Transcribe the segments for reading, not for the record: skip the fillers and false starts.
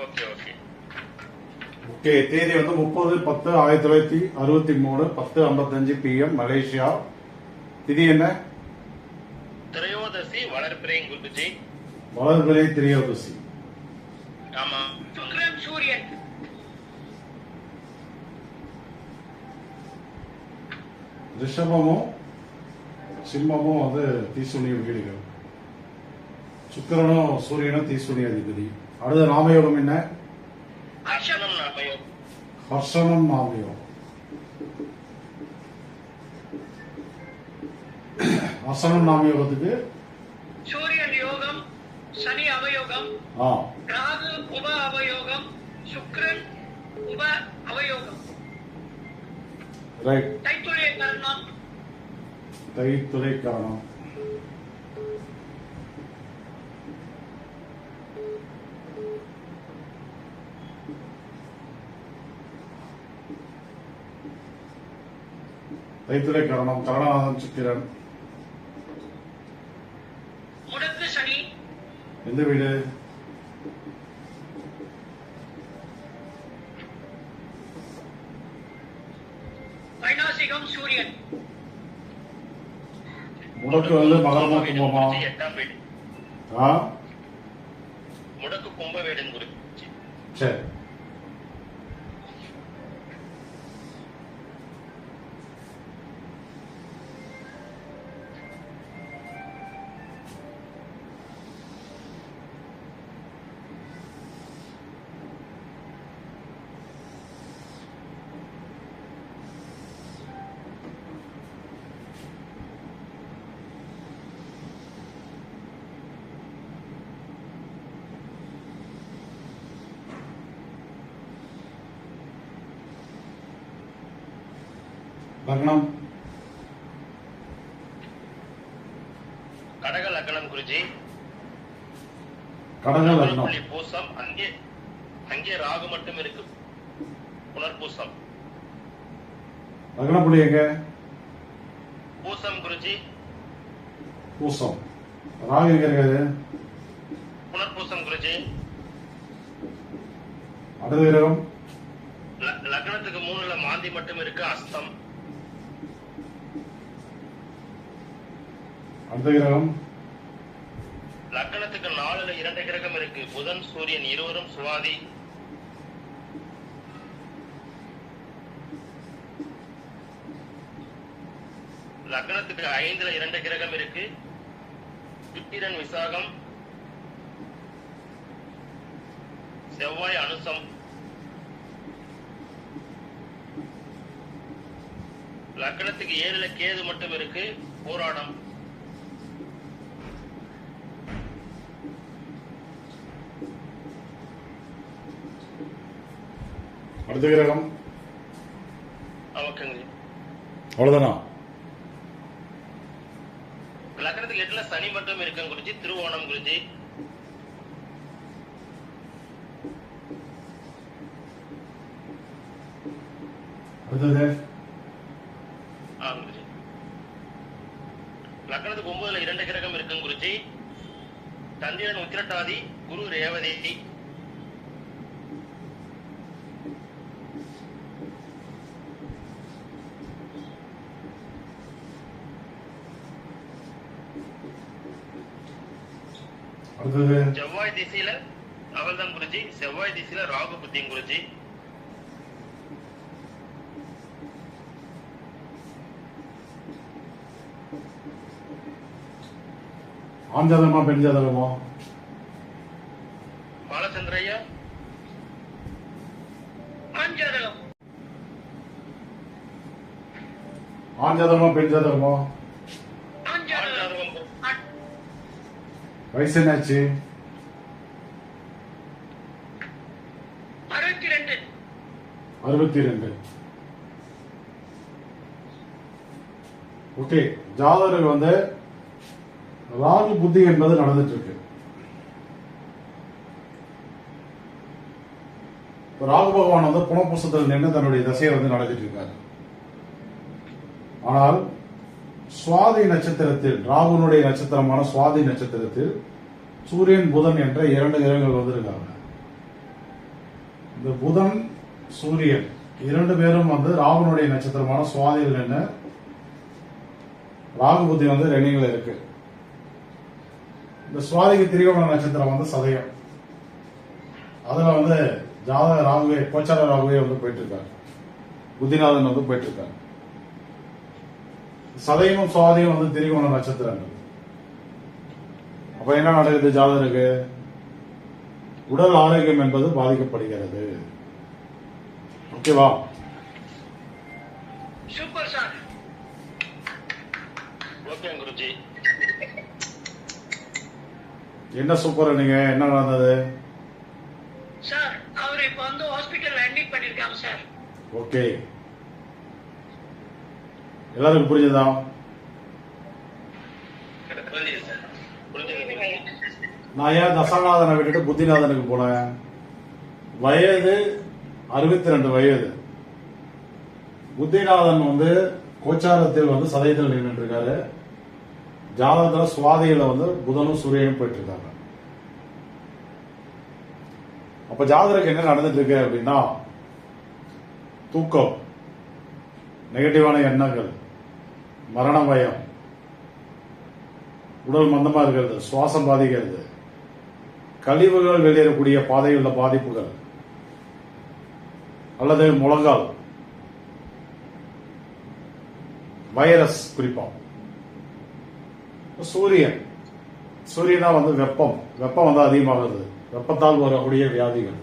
Okay okay okay. தேதி வந்து 30/10/1963 10:55 PM Malaysia. திதி என்ன? திரையோதசி வளர்பிறை குருஜி. வளர்பிறை திரையோதசி. ஆமா. சுக்கிரன் சூரியன். ரிஷபமும் சிம்மமும் வந்து தீசுனிய வீடுகள். சுக்கிரனும் சூரியனும் தீசுனிய அதிபதி. அடுத்த நாமயோகம் என்ன? ஹர்ஷனம் நாமயோகம். ஹர்ஷனம் நாமயோகம். ஹர்ஷனம் நாமயோகத்துக்கு சூரியன் யோகம், சனி அவயோகம், ராகு உப அவயோகம், சுக்கிரன் உப அவயோகம். ரைட். தைத்துளை கரணம். தைத்துளை கரணம். தைத்துளை கரணம். கரணநாதன் சுக்கிரன். முடக்கு சனி. எந்த வீடு? வைநாசிகம் சூரியன். முடக்கு வந்து மகரமா கும்பமா? 8ஆம் வீடு. முடக்கு கும்ப வீடுன்னு குறிச்சு. சரி. லக்னம். கடக லக்னம் குருஜி. கடக லக்னம். பூசம். அங்கே ராகு மட்டும் இருக்கு. புனர்பூசம். லக்னப்புள்ளி எங்க? பூசம் குருஜி. பூசம். ராகு எங்க இருக்காது? புனர்பூசம் குருஜி. அடுத்த கிரகம் லக்னத்துக்கு 3ல மாந்தி மட்டும் இருக்கு. அஸ்தம். அடுத்த கிரகம் லக்னத்துக்கு 4ல 2 கிரகம் இருக்கு. புதன் சூரியன் இருவரும் சுவாதி. லக்னத்துக்கு 5ல 2 கிரகம் இருக்கு. சுக்கிரன் விசாகம். செவ்வாய் அனுசம். லக்னத்துக்கு 7ல கேது மட்டும் இருக்கு. போராடம். அடுத்த கிரகம் அவக்குங்க. அவ்வளவுதானா? லக்னத்துக்கு 8ல சனி மட்டும் இருக்கு குருஜி. திருவோணம் குருஜி. அடுத்தது குருஜி. லக்னத்துக்கு 9ல 2 கிரகம் இருக்கு குருஜி. சந்திரன் உத்திரட்டாதி, குரு ரேவதி. அடுத்தது செவ்வாய் திசையில அவல்தான் குருஜி. செவ்வாய் திசையில ராகு புத்தியும் குருஜி. ஆண் ஜாதகமா பெண் ஜாதகமா? பாலச்சந்திரையா. ஆண் ஜாதகம். ஆண் ஜாதகமா பெண் ஜாதகமா? ஆண் ஜாதகம். வயசு என்னாச்சு? 62. 62. ஓகே. ஜாதகர்கள் வந்து ராகு புத்தி என்பது நடந்துட்டு இருக்கு. ராகு பகவான் வந்து புனப்பூசத்தில் நின்று தன்னுடைய தசையை வந்து நடத்திட்டு இருக்காரு. ஆனால் சுவாதி நட்சத்திரத்தில், ராகுனுடைய நட்சத்திரமான சுவாதி நட்சத்திரத்தில் சூரியன் புதன் என்ற 2 கிரகங்கள் வந்திருக்காங்க. இந்த புதன் சூரியன் இரண்டு பேரும் வந்து ராகுனுடைய நட்சத்திரமான சுவாதியில் நின்று ராகு புத்தி வந்து ரன்னிங்ல இருக்கு. இந்த சுவாதிக்கு திரிகோண நட்சத்திரம் வந்து சதயம். அதுல வந்து ஜாதக ராகுவே கோச்சார ராகுவே வந்து போயிட்டு இருக்காரு. புத்திநாதன் வந்து போயிட்டு இருக்காரு. சதயமும் சுவாதியும் வந்து திரிகோண நட்சத்திரங்கள். அப்ப என்ன நடக்குது ஜாதகருக்கு? உடல் ஆரோக்கியம் என்பது பாதிக்கப்படுகிறது. ஓகேவா? Super sir. ஓகே குருஜி. என்ன சூப்பர். நீங்க என்ன நடந்தது சார்? அவர் இப்ப வந்து ஹாஸ்பிட்டல்ல அட்மிட் பண்ணிருக்காங்க சார். ஓகே, எல்லாருக்கும் புரிஞ்சதா? புரிஞ்சுது சார். புரிஞ்சுது. நான் ஏன் தசாநாதனை விட்டுட்டு புத்திநாதனுக்கு போனேன்? வயது 62 வயது. புத்திநாதன் வந்து கோச்சாரத்தில் வந்து சதயத்தில் நின்று இருக்காரு. ஜாதகத்துல சுவாதியில வந்து புதனும் சூரியனும் போயிட்டு இருக்காங்க. அப்ப ஜாதகருக்கு என்ன நடந்துட்டு இருக்கு அப்படின்னா, தூக்கம், நெகட்டிவான எண்ணங்கள், மரண பயம், உடல் மந்தமா இருக்கிறது, சுவாசம் பாதிக்கிறது, கழிவுகள் வெளியேறக்கூடிய பாதையில் பாதிப்புகள், அல்லது முழங்கால், வைரஸ். குறிப்பா சூரியனா வந்து வெப்பம் வந்து அதிகமாகுது. வெப்பத்தால் வரக்கூடிய வியாதிகள்.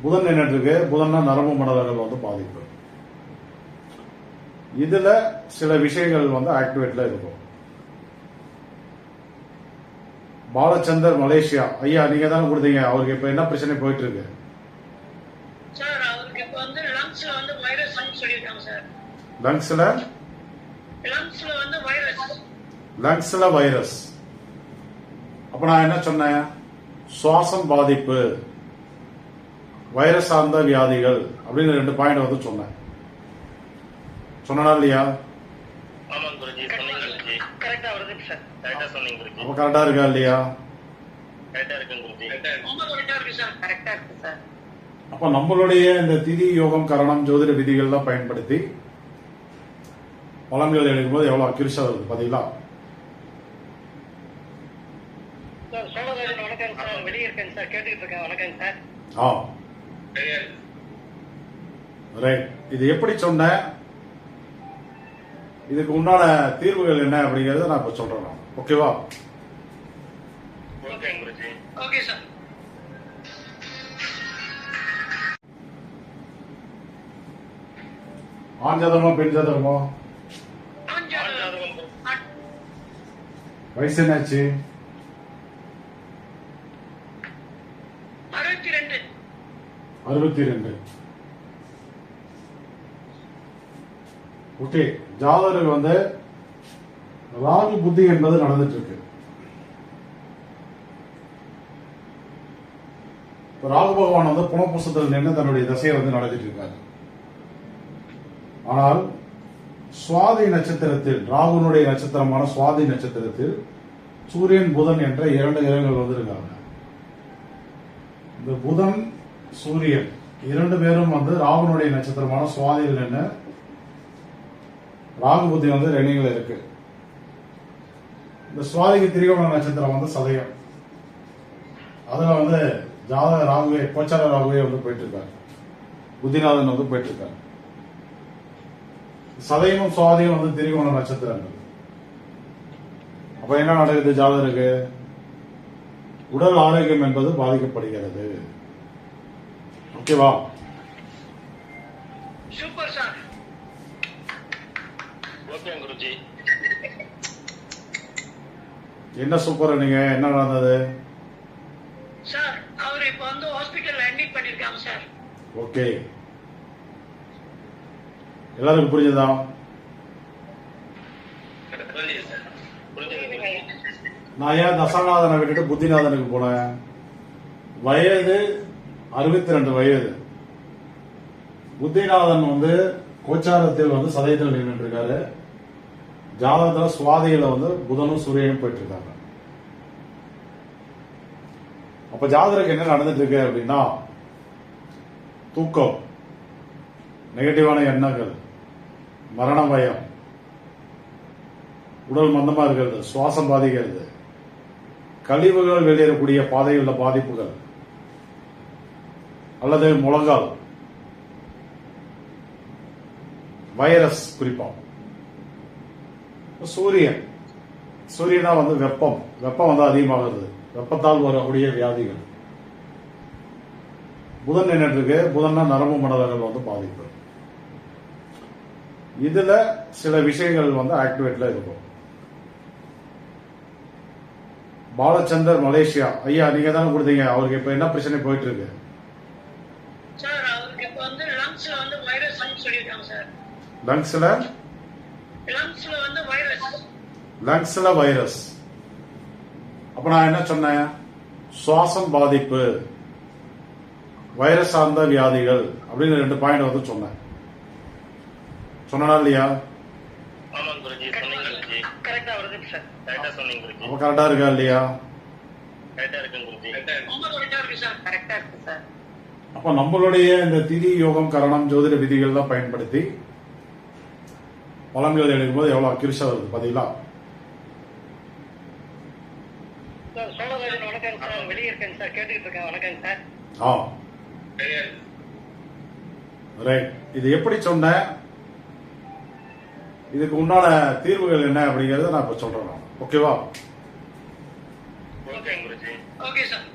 புதன் நின்றுட்டு இருக்கு. புதன்னா நரம்பு மண்டலங்கள் வந்து பாதிப்பு. இதுல சில விஷயங்கள் வந்து ஆக்டிவேட்ல இருக்கும். பாலச்சந்தர் மலேசியா ஐயா, நீங்க தானே கொடுத்தீங்க. அவருக்கு இப்ப என்ன பிரச்சனை போயிட்டு இருக்கு? சார் அவருக்கு இப்ப வந்து லங்ஸ்ல வந்து வைரஸ் சொல்லிருக்காங்க சார். லங்ஸ்ல வந்து வைரஸ். லங்ஸ்ல வைரஸ். அப்ப நான் என்ன சொன்னேன்? சுவாசம் பாதிப்பு, வைரஸ் சார்ந்த வியாதிகள் அப்படின்னு 2 பாயிண்ட் வந்து சொன்னேன். சொன்னா இல்லையா? ஆமாம் குருஜி, சொன்னீங்க குருஜி. கரெக்டா வருது சார். கரெக்டா சொன்னீங்க குருஜி. அப்ப கரெக்டா இருக்கா இல்லையா? கரெக்டா இருக்குங்க குருஜி. ரொம்ப கரெக்டா இருக்கு சார். கரெக்டா இருக்கு சார். அப்ப நம்மளுடைய இந்த திதி யோகம் கரணம் ஜோதிட விதிகள்லாம் பயன்படுத்தி பலன்கள் எடுக்கும்போது எவ்வளவு அக்யூரஸா வருது பாத்தீங்களா? சார் சோழராஜன் வணக்கம் சார். வெளியே இருக்கேன் சார். கேட்டுக்கிட்டு இருக்கேன். வணக்கம் சார். ரைட். இது எப்படி சொன்ன, இதுக்கு உண்டான தீர்வுகள் என்ன அப்படிங்கறத நான் இப்ப சொல்றேன். ஓகேவா? ஓகே குருஜி. Okay sir. ஆண் ஜாதகமா பெண் ஜாதகமா? வயசு என்னாச்சு? 62. ஓகே, ஜாதகருக்கு வந்து ராகு புத்தி என்பது நடந்துட்டு இருக்கு. ராகு பகவான் வந்து புனப்புசத்தில் நின்று தன்னுடைய தசையை வந்து நடத்திட்டு இருக்காரு. ஆனால் சுவாதி நட்சத்திரத்தில், ராகுனுடைய நட்சத்திரமான சுவாதி நட்சத்திரத்தில் சூரியன் புதன் என்ற 2 கிரகங்கள் வந்திருக்காங்க. இந்த புதன் சூரியன் இரண்டு பேரும் வந்து ராகுனுடைய நட்சத்திரமான சுவாதியில் நின்று ராகு புத்தி வந்து ரன்னிங்ல இருக்கு. இந்த சுவாதிக்கு திரிகோண நட்சத்திரம் வந்து சதயம். அதுல வந்து ஜாதக ராகுவே கோச்சார ராகுவே வந்து போயிட்டு இருக்காரு. புத்திநாதன் வந்து போயிட்டு இருக்காரு. சதயமும் சுவாதியும் வந்து திரிகோண நட்சத்திரங்கள். அப்ப என்ன நடக்குது ஜாதகருக்கு? உடல் ஆரோக்கியம் என்பது பாதிக்கப்படுகிறது. ஓகேவா? Super sir. ஓகே குருஜி. என்ன சூப்பர். நீங்க என்ன நடந்தது சார்? அவர் இப்ப வந்து ஹாஸ்பிட்டல்ல அட்மிட் பண்ணிருக்காங்க சார். ஓகே, எல்லாருக்கும் புரிஞ்சதா? புரிஞ்சுது சார். புரிஞ்சுது. நான் ஏன் தசாநாதனை விட்டுட்டு புத்திநாதனுக்கு போனேன்? வயது 62 வயது. புத்திநாதன் வந்து கோச்சாரத்தில் வந்து சதயத்தில் நின்று இருக்காரு. ஜாதகத்துல சுவாதியில வந்து புதனும் சூரியனும் போயிட்டு இருக்காங்க. அப்ப ஜாதகருக்கு என்ன நடந்துட்டு இருக்கு அப்படின்னா, தூக்கம், நெகட்டிவான எண்ணங்கள், மரண பயம், உடல் மந்தமா இருக்கிறது, சுவாசம் பாதிக்கிறது, கழிவுகள் வெளியேறக்கூடிய பாதையில் உள்ள பாதிப்புகள், அல்லது முழங்கால், வைரஸ், குறிப்பா சூரியனா வந்து வெப்பம் வந்து அதிகமாகுது, வெப்பத்தால் வரக்கூடிய வியாதிகள். புதன் என்ன இருக்கு, புதன்னா நரம்பு மண்டலங்கள் வந்து பாதிப்பு. இதுல சில விஷயங்கள் வந்து ஆக்டிவேட்ல இருக்கும். பாலச்சந்தர் மலேசியா ஐயா, நீங்க தானே கொடுத்தீங்க, அவருக்கு இப்ப என்ன பிரச்சனை போயிட்டு இருக்கு? சார் அவருக்கு இப்ப வந்து லங்ஸ்ல வந்து வைரஸ் சொல்லிருக்காங்க சார். லங்ஸ்ல வைரஸ். அப்ப நான் என்ன சொன்னேன், சுவாசம் பாதிப்பு, வைரஸ் சார்ந்த வியாதிகள் அப்படின்னு 2 பாயிண்ட் வந்து சொன்னேன். சொன்னா இல்லையா? ஆமாம் குருஜி, சொன்னீங்க குருஜி. கரெக்டா வருது சார். கரெக்டா சொன்னீங்க குருஜி. அப்ப கரெக்டா இருக்கா இல்லையா? கரெக்டா இருக்குங்க குருஜி. ரொம்ப கரெக்டா இருக்கு சார். கரெக்டா இருக்கு சார். அப்ப நம்மளுடைய இந்த திதி யோகம் கரணம் ஜோதிட விதிகள் தான் பயன்படுத்தி பலன்கள் எடுக்கும்போது எவ்வளவு அக்யூரஸா வருது பாத்தீங்களா? சார் சோழராஜன் வணக்கம் சார். வெளியே இருக்கேன் சார், கேட்டுக்கிட்டு இருக்கேன். வணக்கம் சார். ரைட். இது எப்படி சொன்னேன், இதுக்கு உண்டான தீர்வுகள் என்ன அப்படிங்கறத நான் இப்ப சொல்றேன். ஓகேவா? ஓகே குருஜி. Okay sir.